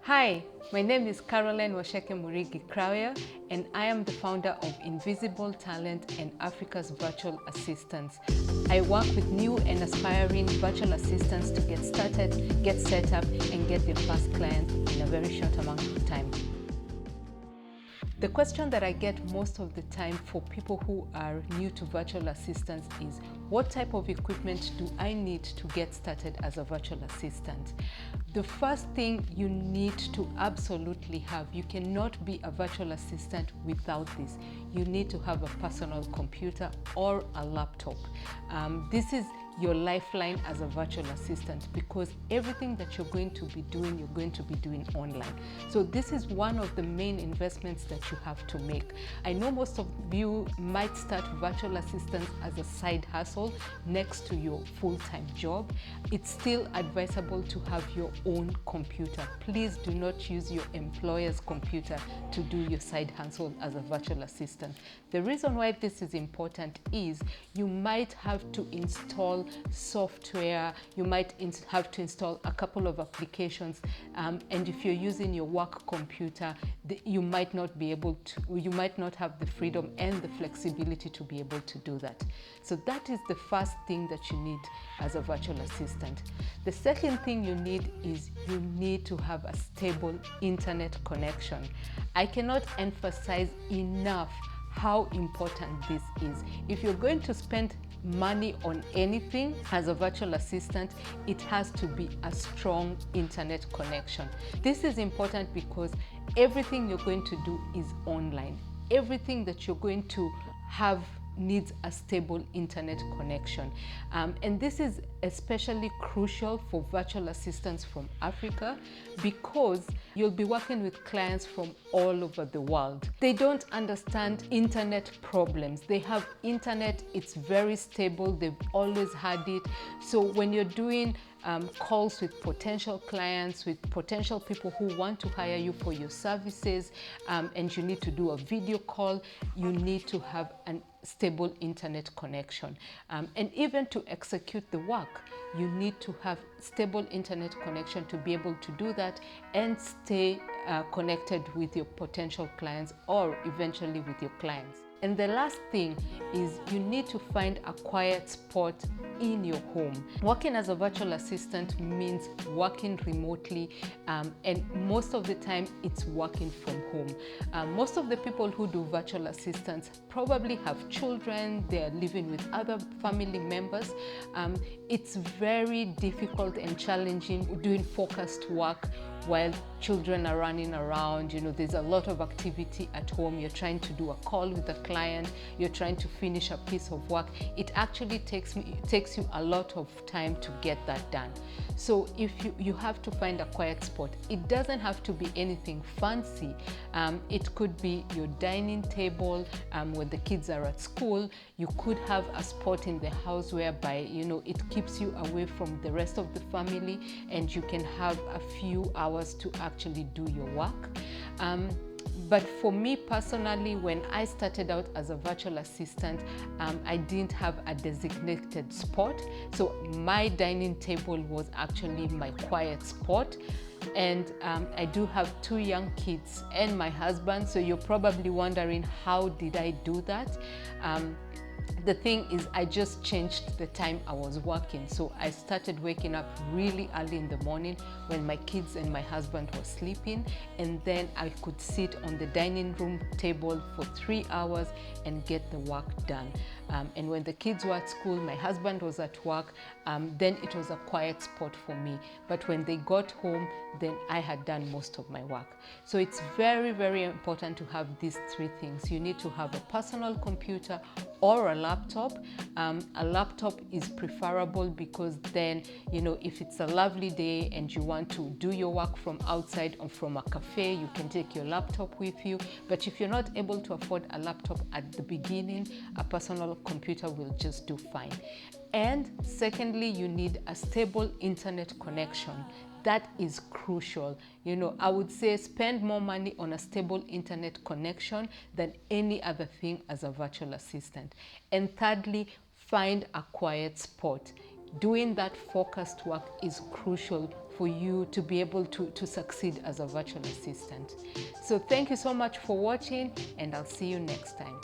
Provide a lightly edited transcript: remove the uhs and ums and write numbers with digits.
Hi, my name is Caroline Washeke Murigi Crowyer, and I am the founder of Invisible Talent and Africa's Virtual Assistants. I work with new and aspiring virtual assistants to get started, get set up, and get their first client in a very short amount of time. The question that I get most of the time for people who are new to virtual assistants is, what type of equipment do I need to get started as a virtual assistant? The first thing you need to absolutely have, you cannot be a virtual assistant without this. You need to have a personal computer or a laptop. This is your lifeline as a virtual assistant, because everything that you're going to be doing, you're going to be doing online. So this is one of the main investments that you have to make. I know most of you might start virtual assistants as a side hustle next to your full-time job. It's still advisable to have your own computer. Please do not use your employer's computer to do your side hustle as a virtual assistant. The reason why this is important is you might have to install software, you might have to install a couple of applications, and if you're using your work computer, you might not have the freedom and the flexibility to be able to do that. So that is the first thing that you need as a virtual assistant. The second thing you need is you need to have a stable internet connection. I cannot emphasize enough how important this is. If you're going to spend money on anything as a virtual assistant, it has to be a strong internet connection. This is important because everything you're going to do is online. Everything that you're going to have needs a stable internet connection. And this is especially crucial for virtual assistants from Africa, because you'll be working with clients from all over the world. They don't understand internet problems. They have internet, it's very stable, they've always had it. So when you're doing calls with potential clients, with potential people who want to hire you for your services, and you need to do a video call, you need to have a stable internet connection. And even to execute the work, you need to have stable internet connection to be able to do that and stay connected with your potential clients or eventually with your clients. And the last thing is you need to find a quiet spot in your home. Working as a virtual assistant means working remotely, and most of the time it's working from home. Most of the people who do virtual assistants probably have children, they're living with other family members. It's very difficult and challenging doing focused work while children are running around. You know, there's a lot of activity at home. You're trying to do a call with a client, you're trying to finish a piece of work. It actually takes you a lot of time to get that done. So if you have to find a quiet spot. It doesn't have to be anything fancy. It could be your dining table when the kids are at school. You could have a spot in the house whereby, you know, it keeps you away from the rest of the family and you can have a few hours to actually do your work. But for me personally, when I started out as a virtual assistant, I didn't have a designated spot. So my dining table was actually my quiet spot. And I do have 2 young kids and my husband. So you're probably wondering, how did I do that? The thing is, I just changed the time I was working. So I started waking up really early in the morning when my kids and my husband were sleeping, and then I could sit on the dining room table for 3 hours and get the work done. And when the kids were at school, my husband was at work, then it was a quiet spot for me. But when they got home, then I had done most of my work. So it's very, very important to have these 3 things. You need to have a personal computer or a laptop. A laptop is preferable because then, you know, if it's a lovely day and you want to do your work from outside or from a cafe, you can take your laptop with you. But if you're not able to afford a laptop at the beginning, a personal computer will just do fine. And secondly, you need a stable internet connection. That is crucial. You know, I would say spend more money on a stable internet connection than any other thing as a virtual assistant. And thirdly, find a quiet spot. Doing that focused work is crucial for you to be able to succeed as a virtual assistant. So thank you so much for watching, and I'll see you next time.